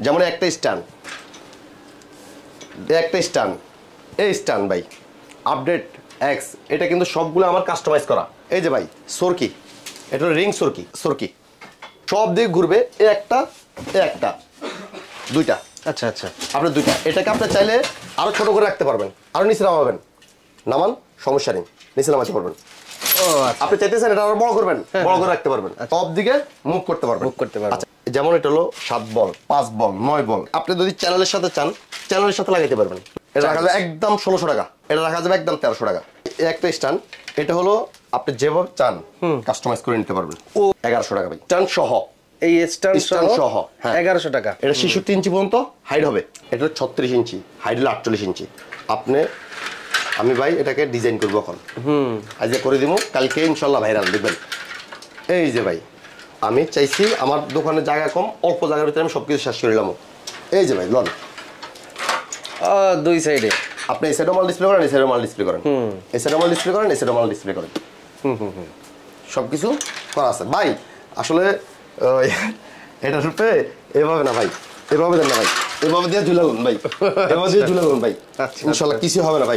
যেমন একটা স্ট্যান্ড, এই স্ট্যান্ড ভাই আপডেট এক্স, এটা কিন্তু সবগুলো আমার কাস্টমাইজ করা। এই যে ভাই সরকি, এটা রিং সরকি সব দিক ঘুরবে, এ একটা দুইটা। আচ্ছা আচ্ছা, আপনার দুইটা, এটাকে আপনি চাইলে আরো ছোট করে রাখতে পারবেন, আরো নিচে নামাবেন, নামান সমস্যা নেই, নিচে নামাতে পারবেন। ও আচ্ছা, আপনি চাইতেছেন এটা আরো বড় করবেন, বড় করে রাখতে পারবেন, সব দিকে মুভ করতে পারবেন। আচ্ছা, যেমন এটা হলো 7 বল, 5 বল, 9 বল। আপনি যদি চ্যানেলের সাথে চান, চ্যানেলের সাথে লাগাইতে পারবেন। এটা রাখা যাবে একদম 1600 টাকা, এটা রাখা যাবে একদম 1300 টাকা। একটা স্ট্যান্ড, এটা হলো আপনি যেভাবে চান কাস্টমাইজ করে নিতে পারবেন। ও 1100 টাকা ভাই, স্ট্যান্ড সহ। এই স্ট্যান্ড সহ হ্যাঁ 1100 টাকা। এটা 66 ইঞ্চি পর্যন্ত হাইট হবে, এটা 36 ইঞ্চি হাইট হলো 48 ইঞ্চি। আপনি আমি ভাই এটাকে ডিজাইন করবো এখন, আজকে করে দিব, কালকে ইনশাল্লাহ ভাইরাল দেখবেন। এই যে ভাই আমি চাইছি আমার দোকানে জায়গা কম, অল্প জায়গার ভিতরে আমি সবকিছু শেষ করে নিলাম। এই যে ভাই লন, দুই সাইডে আপনি এই সাইডে মাল ডিসপ্লে করেন, এই সাইডে মাল ডিসপ্লে করেন, এই সাইডে মাল ডিসপ্লে করেন, এই সাইডে মাল ডিসপ্লে করেন, সবকিছু করা আছে ভাই। আসলে এটা রূপে এভাবে না ভাই, এভাবে দেন না ভাই, এভাবে দিয়ে ঝুলাগুন ভাই, এভাবে দিয়ে ঝুলাগুন ভাই, ইনশাল্লাহ কিছু হবে না ভাই।